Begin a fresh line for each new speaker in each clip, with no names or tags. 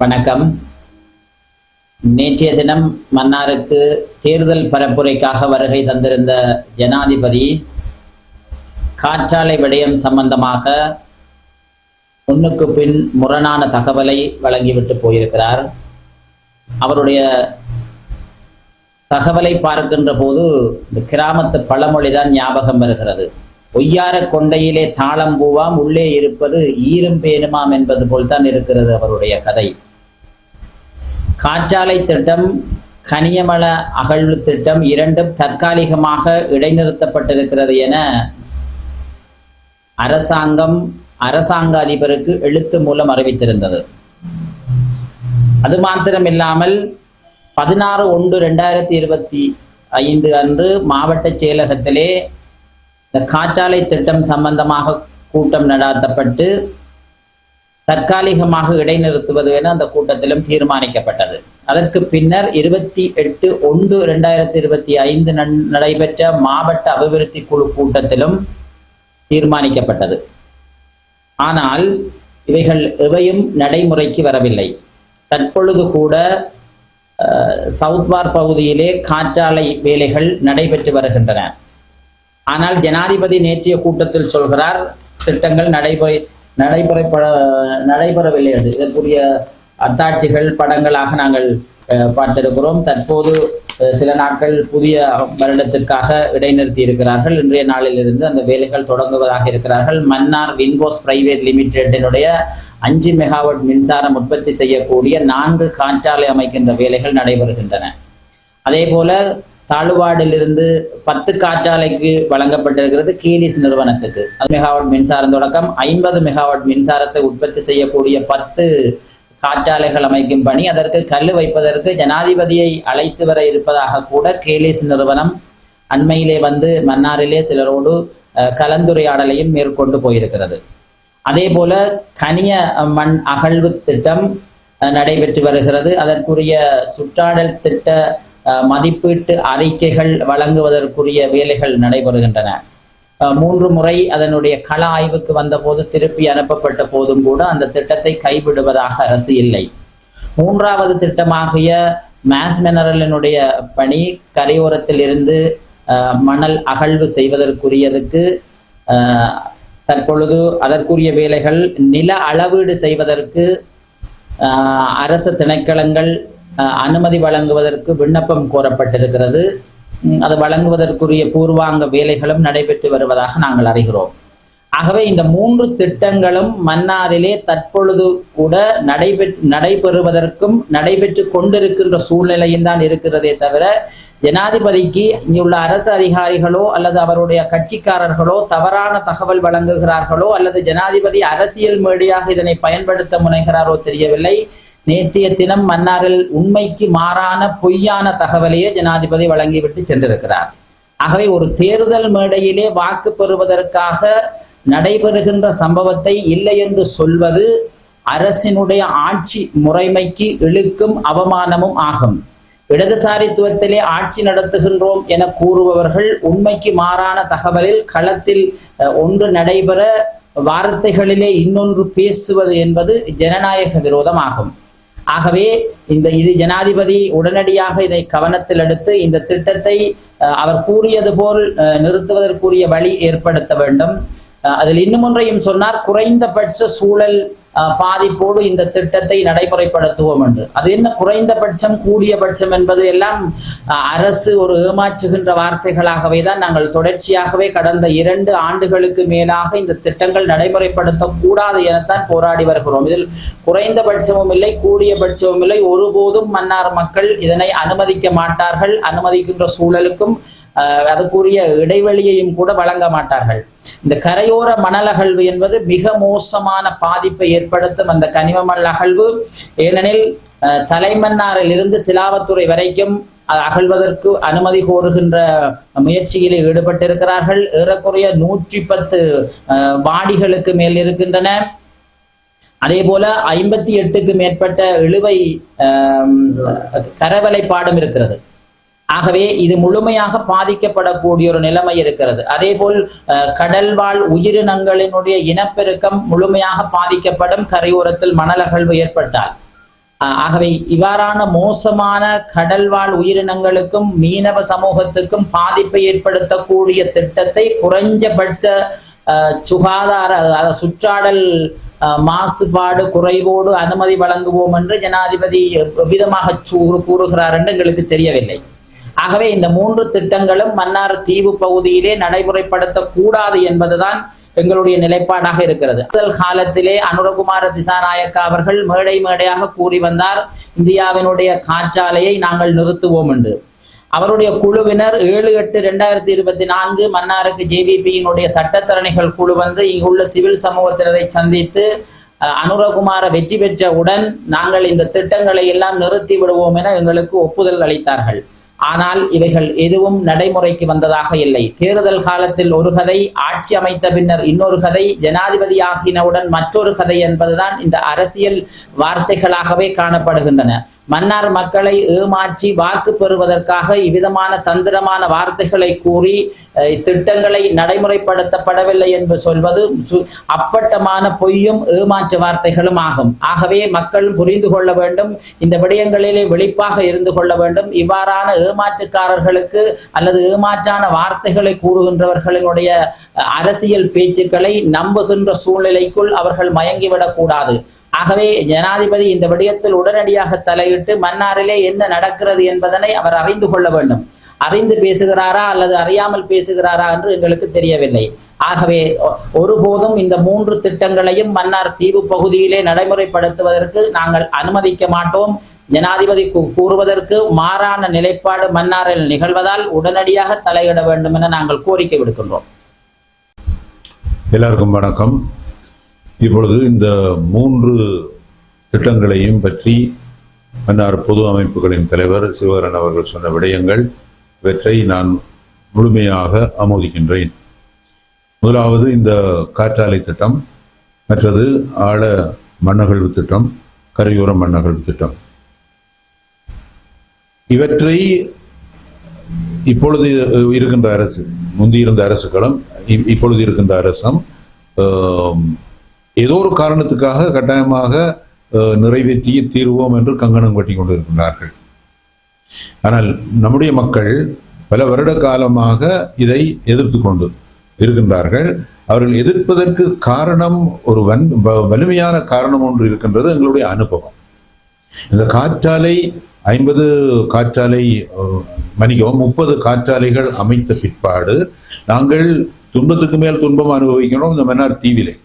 வணக்கம். நேற்றைய தினம் மன்னாருக்கு தேர்தல் பரப்புரைக்காக வருகை தந்திருந்த ஜனாதிபதி காற்றாலை விடயம் சம்பந்தமாக முன்னுக்கு பின் முரணான தகவலை வழங்கிவிட்டு போயிருக்கிறார். அவருடைய தகவலை பார்க்கின்ற போது இந்த கிராமத்து பழமொழிதான் ஞாபகம் வருகிறது. ஒய்யார கொண்டையிலே தாளம் பூவாம், உள்ளே இருப்பது ஈரும் பேனுமாம் என்பது போல்தான் இருக்கிறது அவருடைய கதை. காற்றாலை திட்டம், கனியமல அகழ்வு திட்டம் இரண்டும் தற்காலிகமாக இடைநிறுத்தப்பட்டிருக்கிறது என அரசாங்க அதிபருக்கு எழுத்து மூலம் அறிவித்திருந்தது. அது மாத்திரமில்லாமல் 16/1/2025 அன்று மாவட்ட செயலகத்திலே இந்த காற்றாலை திட்டம் சம்பந்தமாக கூட்டம் நடாத்தப்பட்டு தற்காலிகமாக இடைநிறுத்துவது என அந்த கூட்டத்திலும் தீர்மானிக்கப்பட்டது. அதற்கு பின்னர் 28/1/2025 நடைபெற்ற மாவட்ட அபிவிருத்தி குழு கூட்டத்திலும் தீர்மானிக்கப்பட்டது. ஆனால் இவைகள் எவையும் நடைமுறைக்கு வரவில்லை. தற்பொழுது கூட சவுத்வார் பகுதியிலே காற்றாலை வேலைகள் நடைபெற்று வருகின்றன. ஆனால் ஜனாதிபதி நேற்றைய கூட்டத்தில் சொல்கிறார், திட்டங்கள் நடைபெறவில்லை என்று. இதற்குரிய அத்தாட்சிகள் படங்களாக நாங்கள் பார்த்திருக்கிறோம். தற்போது சில நாட்கள் புதிய வருடத்திற்காக இடைநிறுத்தி இருக்கிறார்கள். இன்றைய நாளில் இருந்து அந்த வேலைகள் தொடங்குவதாக இருக்கிறார்கள். மன்னார் வின்கோஸ் பிரைவேட் லிமிடெடினுடைய 5 மெகாவாட் மின்சாரம் உற்பத்தி செய்யக்கூடிய 4 காற்றாலை அமைக்கின்ற வேலைகள் நடைபெறுகின்றன. அதே போல தாழ்வாடிலிருந்து 10 காற்றாலைக்கு வழங்கப்பட்டிருக்கிறது கேலிஸ் நிறுவனத்துக்கு. 1 மெகாவாட் மின்சாரம் தொடக்கம் 50 மெகாவாட் மின்சாரத்தை உற்பத்தி செய்யக்கூடிய 10 காற்றாலைகள் அமைக்கும் பணி, அதற்கு கல் வைப்பதற்கு ஜனாதிபதியை அழைத்து வர இருப்பதாக கூட கேலிஸ் நிறுவனம் அண்மையிலே வந்து மன்னாரிலே சிலரோடு கலந்துரையாடலையும் மேற்கொண்டு போயிருக்கிறது. அதே போல கனிய மண் அகழ்வு திட்டம் நடைபெற்று வருகிறது. அதற்குரிய சுற்றாடல் திட்ட மதிப்பீட்டு அறிக்கைகள் வழங்குவதற்குரிய வேலைகள் நடைபெறுகின்றன. 3 முறை அதனுடைய கள ஆய்வுக்கு வந்தபோது திருப்பி அனுப்பப்பட்ட போதும் கூட அந்த திட்டத்தை கைவிடுவதாக அரசு இல்லை. 3வது திட்டமாகிய மாஸ் மினரலினுடைய பணி கரையோரத்தில் இருந்து மணல் அகழ்வு செய்வதற்குரியதுக்கு தற்பொழுது அதற்குரிய வேலைகள் நில அளவீடு செய்வதற்கு அரசு திணைக்களங்கள் அனுமதி வழங்குவதற்கு விண்ணப்பம் கோரப்பட்டிருக்கிறது. அது வழங்குவதற்குரிய பூர்வாங்க வேலைகளும் நடைபெற்று வருவதாக நாங்கள் அறிகிறோம். ஆகவே இந்த 3 திட்டங்களும் மன்னாரிலே தற்பொழுது கூட நடைபெறுவதற்கும் நடைபெற்று கொண்டிருக்கின்ற சூழ்நிலையும் தான் இருக்கிறதே தவிர, ஜனாதிபதிக்கு இங்குள்ள அரசு அதிகாரிகளோ அல்லது அவருடைய கட்சிக்காரர்களோ தவறான தகவல் வழங்குகிறார்களோ அல்லது ஜனாதிபதி அரசியல் மேடையாக இதனை பயன்படுத்த முனைகிறாரோ தெரியவில்லை. நேற்றைய தினம் மன்னாரில் உண்மைக்கு மாறான பொய்யான தகவலையே ஜனாதிபதி வழங்கிவிட்டு சென்றிருக்கிறார். ஆகவே ஒரு தேர்தல் மேடையிலே வாக்கு பெறுவதற்காக நடைபெறுகின்ற சம்பவத்தை இல்லை என்று சொல்வது அரசினுடைய ஆட்சி முறைமைக்கு இழுக்கும் அவமானமும் ஆகும். இடதுசாரித்துவத்திலே ஆட்சி நடத்துகின்றோம் என கூறுபவர்கள் உண்மைக்கு மாறான தகவலில் களத்தில் ஒன்று நடைபெற வார்த்தைகளிலே இன்னொன்று பேசுவது என்பது ஜனநாயக விரோதமாகும். ஆகவே இது ஜனாதிபதி உடனடியாக இதை கவனத்தில் எடுத்து இந்த திட்டத்தை அவர் கூறியது போல் நிறுத்துவதற்குரிய வழி ஏற்படுத்த வேண்டும். அதில் இன்னும் ஒன்றையும் சொன்னார், குறைந்தபட்ச சூழல் பாதிப்போடு இந்த திட்டத்தை நடைமுறைப்படுத்துவோம் என்று. அது என்ன குறைந்தபட்சம் கூடியபட்சம் என்பது எல்லாம் அரசு ஒரு ஏமாற்றுகின்ற வார்த்தைகளாகவே தான் நாங்கள் தொடர்ச்சியாகவே கடந்த 2 ஆண்டுகளுக்கு மேலாக இந்த திட்டங்கள் நடைமுறைப்படுத்தக்கூடாது எனத்தான் போராடி வருகிறோம். இதில் குறைந்தபட்சமும் இல்லை கூடியபட்சமும் இல்லை. ஒருபோதும் மன்னார் மக்கள் இதனை அனுமதிக்க மாட்டார்கள். அனுமதிக்கின்ற சூழலுக்கும் அதுக்குரிய இடைவெளியையும் கூட வழங்க மாட்டார்கள். இந்த கரையோர மணல் அகழ்வு என்பது மிக மோசமான பாதிப்பை ஏற்படுத்தும். அந்த கனிம மணல் அகழ்வு ஏனெனில் தலைமன்னாரில் இருந்து சிலாவத்துறை வரைக்கும் அகழ்வதற்கு அனுமதி கோருகின்ற முயற்சியில் ஈடுபட்டிருக்கிறார்கள். ஏறக்குறைய 110 வாடிகளுக்கு மேல் இருக்கின்றன. அதே போல 58க்கு மேற்பட்ட இழுவை கரவலைப்பாடும் இருக்கிறது. ஆகவே இது முழுமையாக பாதிக்கப்படக்கூடிய ஒரு நிலைமை இருக்கிறது. அதே போல் கடல்வாழ் உயிரினங்களினுடைய இனப்பெருக்கம் முழுமையாக பாதிக்கப்படும் கரையோரத்தில் மணல் அகழ்வு ஏற்பட்டால். ஆகவே இவ்வாறான மோசமான கடல்வாழ் உயிரினங்களுக்கும் மீனவ சமூகத்துக்கும் பாதிப்பை ஏற்படுத்தக்கூடிய திட்டத்தை குறைஞ்சபட்ச சுகாதார சுற்றாடல் மாசுபாடு குறைவோடு அனுமதி வழங்குவோம் என்று ஜனாதிபதி விதமாக கூறுகிறார் என்று எங்களுக்கு தெரியவில்லை. ஆகவே இந்த 3 திட்டங்களும் மன்னார் தீவு பகுதியிலே நடைமுறைப்படுத்தக்கூடாது என்பதுதான் எங்களுடைய நிலைப்பாடாக இருக்கிறது. முதல் காலத்திலே அனுரகுமார திசாநாயக்கா அவர்கள் மேடையாக கூறி வந்தார், இந்தியாவினுடைய காற்றாலையை நாங்கள் நிறுத்துவோம் என்று. அவருடைய குழுவினர் 7/8/2024 மன்னாருக்கு ஜேவிபியினுடைய சட்டத்தரணிகள் குழு வந்து இங்குள்ள சிவில் சமூகத்தினரை சந்தித்து அனுரகுமார வெற்றி பெற்றவுடன் நாங்கள் இந்த திட்டங்களை எல்லாம் நிறுத்தி விடுவோம் என எங்களுக்கு ஒப்புதல் அளித்தார்கள். ஆனால் இவைகள் எதுவும் நடைமுறைக்கு வந்ததாக இல்லை. தேர்தல் காலத்தில் ஒரு கதை, ஆட்சி அமைத்த பின்னர் இன்னொரு கதை, ஜனாதிபதி ஆகினவுடன் மற்றொரு கதை என்பதுதான் இந்த அரசியல் வார்த்தைகளாகவே காணப்படுகின்றன. மன்னார் மக்களை ஏமாற்றி வாக்கு பெறுவதற்காக இவ்விதமான தந்திரமான வார்த்தைகளை கூறி திட்டங்களை நடைமுறைப்படுத்தப்படவில்லை என்று சொல்வது அப்பட்டமான பொய்யும் ஏமாற்று வார்த்தைகளும் ஆகும். ஆகவே மக்கள் புரிந்து கொள்ள வேண்டும், இந்த விடயங்களிலே வெளிப்பாக இருந்து கொள்ள வேண்டும். இவ்வாறான ஏமாற்றுக்காரர்களுக்கு அல்லது ஏமாற்றான வார்த்தைகளை கூறுகின்றவர்களினுடைய அரசியல் பேச்சுக்களை நம்புகின்ற சூழ்நிலைக்குள் அவர்கள் மயங்கிவிடக் கூடாது. ஆகவே ஜனாதிபதி இந்த விடயத்தில் உடனடியாக தலையிட்டு மன்னாரிலே என்ன நடக்கிறது என்பதனை அவர் அறிந்து கொள்ள வேண்டும். அறிந்து பேசுகிறாரா அல்லது அறியாமல் பேசுகிறாரா என்று எங்களுக்கு தெரியவில்லை. ஆகவே ஒருபோதும் இந்த 3 திட்டங்களையும் மன்னார் தீவு பகுதியிலே நடைமுறைப்படுத்துவதற்கு நாங்கள் அனுமதிக்க மாட்டோம். ஜனாதிபதி கூறுவதற்கு மாறான நிலைப்பாடு மன்னாரில் நிகழ்வதால் உடனடியாக தலையிட வேண்டும் என நாங்கள் கோரிக்கை விடுக்கின்றோம்.
எல்லாருக்கும் வணக்கம். இப்பொழுது இந்த 3 திட்டங்களையும் பற்றி மன்னார் பொது அமைப்புகளின் தலைவர் சிவகரன் அவர்கள் சொன்ன விடயங்கள், இவற்றை நான் முழுமையாக ஆமோதிக்கின்றேன். முதலாவது இந்த காற்றாலை திட்டம், மற்றது ஆழ மண்ணகழ்வு திட்டம், கரையோர மண்ணகழ்வு திட்டம். இவற்றை இப்பொழுது இருக்கின்ற அரசு, முந்தியிருந்த அரசுகளும் இப்பொழுது இருக்கின்ற அரசும் ஏதோ ஒரு காரணத்துக்காக கட்டாயமாக நிறைவேற்றிய தீர்வோம் என்று கங்கணம் கட்டி கொண்டிருக்கிறார்கள். ஆனால் நம்முடைய மக்கள் பல வருட காலமாக இதை எதிர்த்து கொண்டு இருக்கின்றார்கள். அவர்கள் எதிர்ப்பதற்கு காரணம் ஒரு வலிமையான காரணம் ஒன்று இருக்கின்றது, எங்களுடைய அனுபவம். இந்த காற்றாலை 50 காற்றாலை 30 காற்றாலைகள் அமைத்த பிற்பாடு நாங்கள் துன்பத்துக்கு மேல் துன்பம் அனுபவிக்கிறோம். இந்த மன்னார் தீவிலே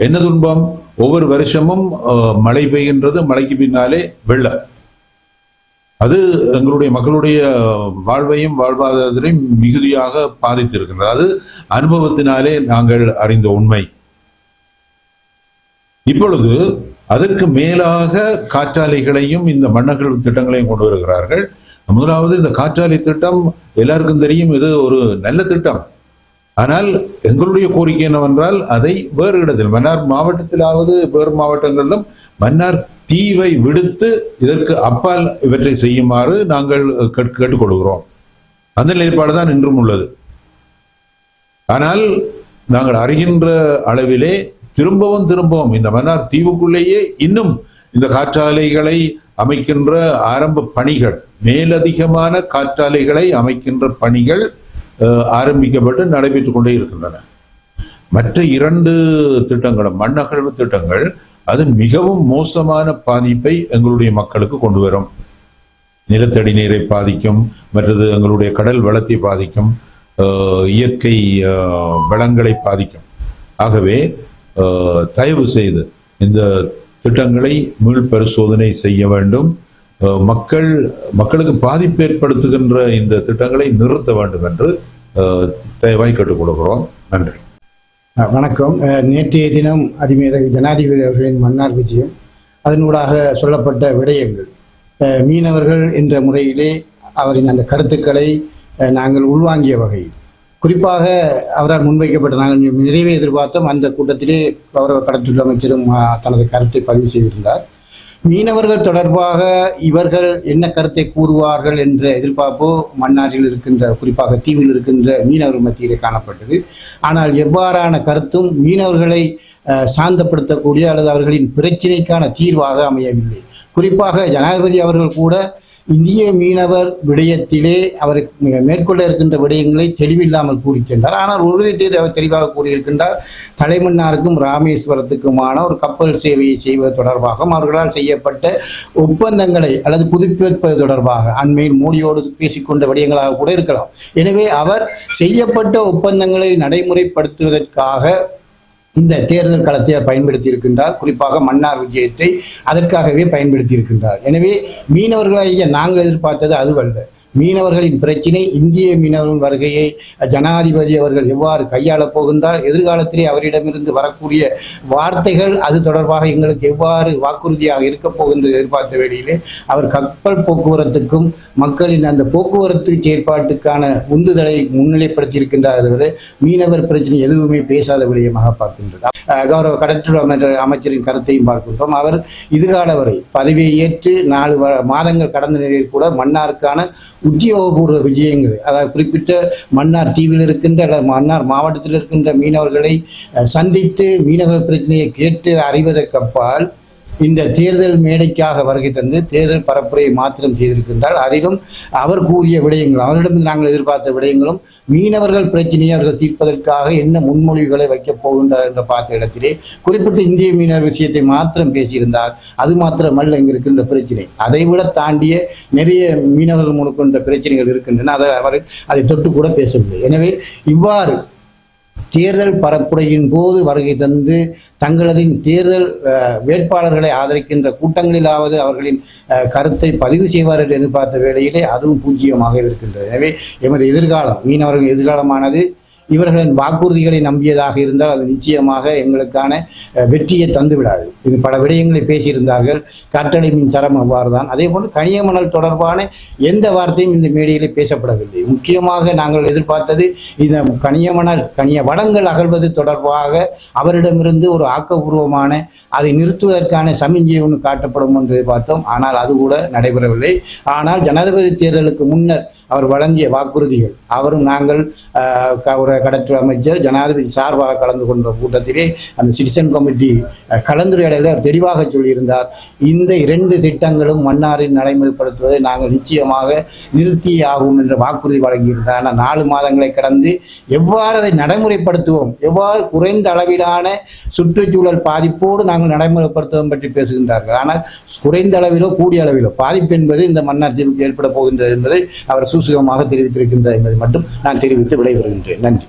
என்ன துன்பம்? ஒவ்வொரு வருஷமும் மழை பெய்கின்றது, மழைக்கு பின்னாலே வெள்ளம். அது எங்களுடைய மக்களுடைய வாழ்வையும் வாழ்வாதாரத்தையும் மிகுதியாக பாதித்திருக்கின்றது. அது அனுபவத்தினாலே நாங்கள் அறிந்த உண்மை. இப்பொழுது அதற்கு மேலாக காற்றாலைகளையும் இந்த மண்ணகழ்வு திட்டங்களையும் கொண்டு வருகிறார்கள். முதலாவது இந்த காற்றாலை திட்டம் எல்லாருக்கும் தெரியும், இது ஒரு நல்ல திட்டம். ஆனால் எங்களுடைய கோரிக்கை என்னவென்றால் அதை வேறு இடத்தில், மன்னார் மாவட்டத்திலாவது வேறு மாவட்டங்களிலும் மன்னார் தீவை விடுத்து இதற்கு அப்பால் இவற்றை செய்யுமாறு நாங்கள் கேட்டுக்கொள்கிறோம். அந்த நிலைப்பாடு தான் இன்றும் உள்ளது. ஆனால் நாங்கள் அறிகின்ற அளவிலே திரும்பவும் இந்த மன்னார் தீவுக்குள்ளேயே இன்னும் இந்த காற்றாலைகளை அமைக்கின்ற ஆரம்ப பணிகள், மேலதிகமான காற்றாலைகளை அமைக்கின்ற பணிகள் ஆரம்பிக்கப்பட்டு நடைபெற்றுக் கொண்டே இருக்கின்றன. மற்ற 2 திட்டங்களும் மண்ணகழ்வு திட்டங்கள் அது மிகவும் மோசமான பாதிப்பை எங்களுடைய மக்களுக்கு கொண்டு வரும். நிலத்தடி நீரை பாதிக்கும், மற்றது எங்களுடைய கடல் வளத்தை பாதிக்கும், இயற்கை வளங்களை பாதிக்கும். ஆகவே தயவு செய்து இந்த திட்டங்களை மீள் பரிசோதனை செய்ய வேண்டும். மக்களுக்கு பாதிப்பு ஏற்படுத்துகின்ற இந்த திட்டங்களை நிறுத்த வேண்டும் என்று தயவாய் கேட்டுக்கொள்கிறோம். நன்றி.
வணக்கம். நேற்றைய தினம் அதிமேதகு ஜனாதிபதி அவர்களின் மன்னார் விஜயம், அதனூடாக சொல்லப்பட்ட விடயங்கள், மீனவர்கள் என்ற முறையிலே அவரின் அந்த கருத்துக்களை நாங்கள் உள்வாங்கிய வகையில், குறிப்பாக அவரால் முன்வைக்கப்பட்ட நாங்கள் நிறைவே எதிர்பார்த்தோம். அந்த கூட்டத்திலே கௌரவ கடற்றொழில் அமைச்சரும் தனது கருத்தை பதிவு செய்திருந்தார். மீனவர்கள் தொடர்பாக இவர்கள் என்ன கருத்தை கூறுவார்கள் என்ற எதிர்பார்ப்பு மன்னாரில் இருக்கின்ற, குறிப்பாக தீவில் இருக்கின்ற மீனவர்கள் மத்தியிலே காணப்பட்டது. ஆனால் எவ்வாறான கருத்தும் மீனவர்களை சாந்தப்படுத்தக்கூடிய அல்லது அவர்களின் பிரச்சினைக்கான தீர்வாக அமையவில்லை. குறிப்பாக ஜனாதிபதி அவர்கள் கூட இந்திய மீனவர் விடயத்திலே அவர் மேற்கொள்ள இருக்கின்ற விடயங்களை தெளிவில்லாமல் கூறி சென்றார். ஆனால் ஒரு விதத்தை அவர் தெளிவாக கூறியிருக்கின்றார். தலைமன்னாருக்கும் ராமேஸ்வரத்துக்குமான ஒரு கப்பல் சேவையை செய்வது தொடர்பாகவும் அவர்களால் செய்யப்பட்ட ஒப்பந்தங்களை அல்லது புதுப்பிப்பது தொடர்பாக அண்மையில் மோடியோடு பேசிக்கொண்ட விடயங்களாக கூட இருக்கலாம். எனவே அவர் செய்யப்பட்ட ஒப்பந்தங்களை நடைமுறைப்படுத்துவதற்காக இந்த தேர்தல் களத்தை பயன்படுத்தி இருக்கின்றார். குறிப்பாக மன்னார் விஜயத்தை அதற்காகவே பயன்படுத்தி இருக்கின்றார். எனவே மீனவர்களாகிய நாங்கள் எதிர்பார்த்தது அதுவல்ல. மீனவர்களின் பிரச்சினை, இந்திய மீனவர்களின் வருகையை ஜனாதிபதி அவர்கள் எவ்வாறு கையாளப் போகின்றார், எதிர்காலத்திலே அவரிடமிருந்து வரக்கூடிய வார்த்தைகள் அது தொடர்பாக எங்களுக்கு எவ்வாறு வாக்குறுதியாக இருக்கப் போகின்றது எதிர்பார்த்த வேளையிலே அவர் கப்பல் போக்குவரத்துக்கும் மக்களின் அந்த போக்குவரத்து செயற்பாட்டுக்கான உந்துதலை முன்னிலைப்படுத்தி இருக்கின்றார். தவிர மீனவர் பிரச்சனை எதுவுமே பேசாத விடயமாக பார்க்கின்றது. கௌரவ கடற்றொழில் அமைச்சரின் கருத்தையும் பார்க்கின்றோம். அவர் இதுகால வரை பதவியை ஏற்று 4 மாதங்கள் கடந்த நிலையில் கூட மன்னாருக்கான உத்தியோகபூர்வ விஜயங்கள், அதாவது குறிப்பிட்ட மன்னார் தீவில் இருக்கின்ற அல்லது மன்னார் மாவட்டத்தில் இருக்கின்ற மீனவர்களை சந்தித்து மீனவர் பிரச்சனையை கேட்டு அறிவதற்கு அப்பால் இந்த தேர்தல் மேடைக்காக வருகை தந்து தேர்தல் பரப்புரையை மாத்திரம் செய்திருக்கின்றார். அதிலும் அவர் கூறிய விடயங்களும் அவரிடம் நாங்கள் எதிர்பார்த்த விடயங்களும் மீனவர்கள் பிரச்சனையை அவர்கள் தீர்ப்பதற்காக என்ன முன்மொழிவுகளை வைக்கப் போகின்றார் என்ற பார்த்த இடத்திலே குறிப்பிட்ட இந்திய மீனவர் விஷயத்தை மாத்திரம் பேசியிருந்தார். அது மாத்திரமல்ல இங்கு இருக்கின்ற பிரச்சனை, அதைவிட தாண்டிய நிறைய மீனவர்கள் முன்கொண்ட பிரச்சனைகள் இருக்கின்றன. அவர் அதை தொட்டு கூட பேசவில்லை. எனவே இவ்வாறு தேர்தல் பரப்புரையின் போது வருகை தந்து தங்களது தேர்தல் வேட்பாளர்களை ஆதரிக்கின்ற கூட்டங்களிலாவது அவர்களின் கருத்தை பதிவு செய்வார் என்று எதிர்பார்த்த வேளையிலே அதுவும் பூஜ்ஜியமாக இருக்கின்றது. எனவே எமது எதிர்காலம், மீனவர்களின் எதிர்காலமானது இவர்களின் வாக்குறுதிகளை நம்பியதாக இருந்தால் அது நிச்சயமாக எங்களுக்கான வெற்றியை தந்துவிடாது. இது பல விடயங்களை பேசியிருந்தார்கள். கட்டளை மின்சாரம் அவ்வாறு தான். அதே போன்று கனியமணல் தொடர்பான எந்த வார்த்தையும் இந்த மேடையிலே பேசப்படவில்லை. முக்கியமாக நாங்கள் எதிர்பார்த்தது இந்த கனிய வளங்கள் அகழ்வது தொடர்பாக அவரிடமிருந்து ஒரு ஆக்கப்பூர்வமான அதை நிறுத்துவதற்கான சமிஞ்சை ஒன்று காட்டப்படும் என்று பார்த்தோம். ஆனால் அது கூட நடைபெறவில்லை. ஆனால் ஜனாதிபதி தேர்தலுக்கு முன்னர் அவர் வழங்கிய வாக்குறுதிகள், அவரும் நாங்கள் கடற்கரை அமைச்சர் ஜனாதிபதி சார்பாக கலந்து கொண்ட கூட்டத்திலே அந்த சிட்டிசன் கமிட்டி கலந்துரையாடலில் அவர் தெளிவாக சொல்லியிருந்தார். இந்த 2 திட்டங்களும் மன்னாரில் நடைமுறைப்படுத்துவதை நாங்கள் நிச்சயமாக நிறுத்தியே ஆகும் என்ற வாக்குறுதி வழங்கியிருந்தார். ஆனால் 4 மாதங்களை கடந்து எவ்வாறு அதை நடைமுறைப்படுத்துவோம், எவ்வாறு குறைந்த அளவிலான சுற்றுச்சூழல் பாதிப்போடு நாங்கள் நடைமுறைப்படுத்துவோம் பற்றி பேசுகின்றார்கள். ஆனால் குறைந்த அளவிலோ கூடிய அளவிலோ பாதிப்பு என்பது இந்த மன்னார் தீவுக்கு ஏற்பட போகின்றது என்பதை அவர் சூசகமாக தெரிவித்திருக்கின்றார் என்பதை மட்டும் நான் தெரிவித்து விடைபெறுகின்றேன். நன்றி.